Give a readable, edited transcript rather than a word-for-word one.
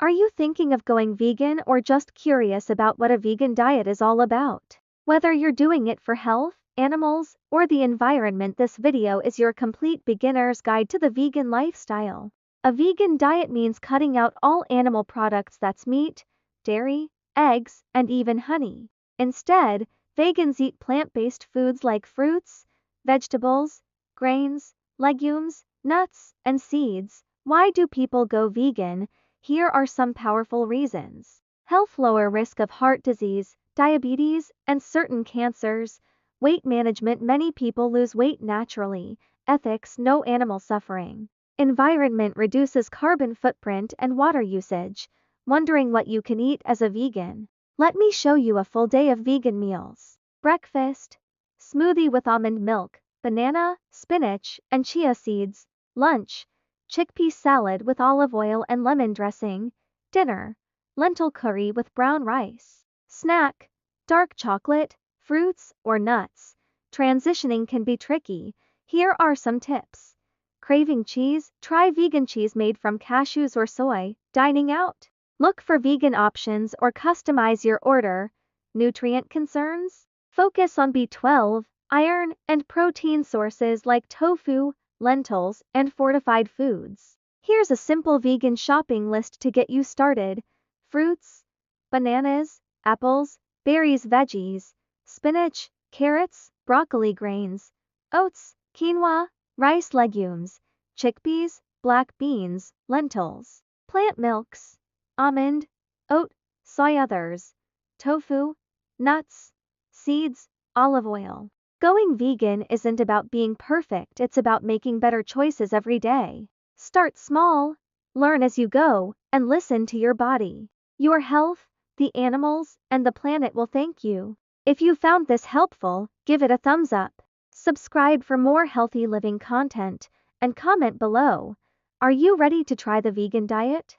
Are you thinking of going vegan or just curious about what a vegan diet is all about? Whether you're doing it for health, animals, or the environment, this video is your complete beginner's guide to the vegan lifestyle. A vegan diet means cutting out all animal products, that's meat, dairy, eggs, and even honey. Instead, vegans eat plant-based foods like fruits, vegetables, grains, legumes, nuts, and seeds. Why do people go vegan? Here are some powerful reasons. Health: lower risk of heart disease, diabetes, and certain cancers. Weight management: many people lose weight naturally. Ethics: no animal suffering. Environment: reduces carbon footprint and water usage. Wondering what you can eat as a vegan? Let me show you a full day of vegan meals. Breakfast: smoothie with almond milk, banana, spinach, and chia seeds. Lunch: chickpea salad with olive oil and lemon dressing. Dinner: lentil curry with brown rice. Snack: dark chocolate, fruits, or nuts. Transitioning can be tricky. Here are some tips. Craving cheese? Try vegan cheese made from cashews or soy. Dining out? Look for vegan options or customize your order. Nutrient concerns? Focus on B12, iron, and protein sources like tofu, lentils, and fortified foods. Here's a simple vegan shopping list to get you started. Fruits: bananas, apples, berries, veggies, spinach, carrots, broccoli, grains, oats, quinoa, rice, legumes, chickpeas, black beans, lentils. Plant milks: almond, oat, soy, others, tofu, nuts, seeds, olive oil. Going vegan isn't about being perfect, it's about making better choices every day. Start small, learn as you go, and listen to your body. Your health, the animals, and the planet will thank you. If you found this helpful, give it a thumbs up. Subscribe for more healthy living content, and comment below. Are you ready to try the vegan diet?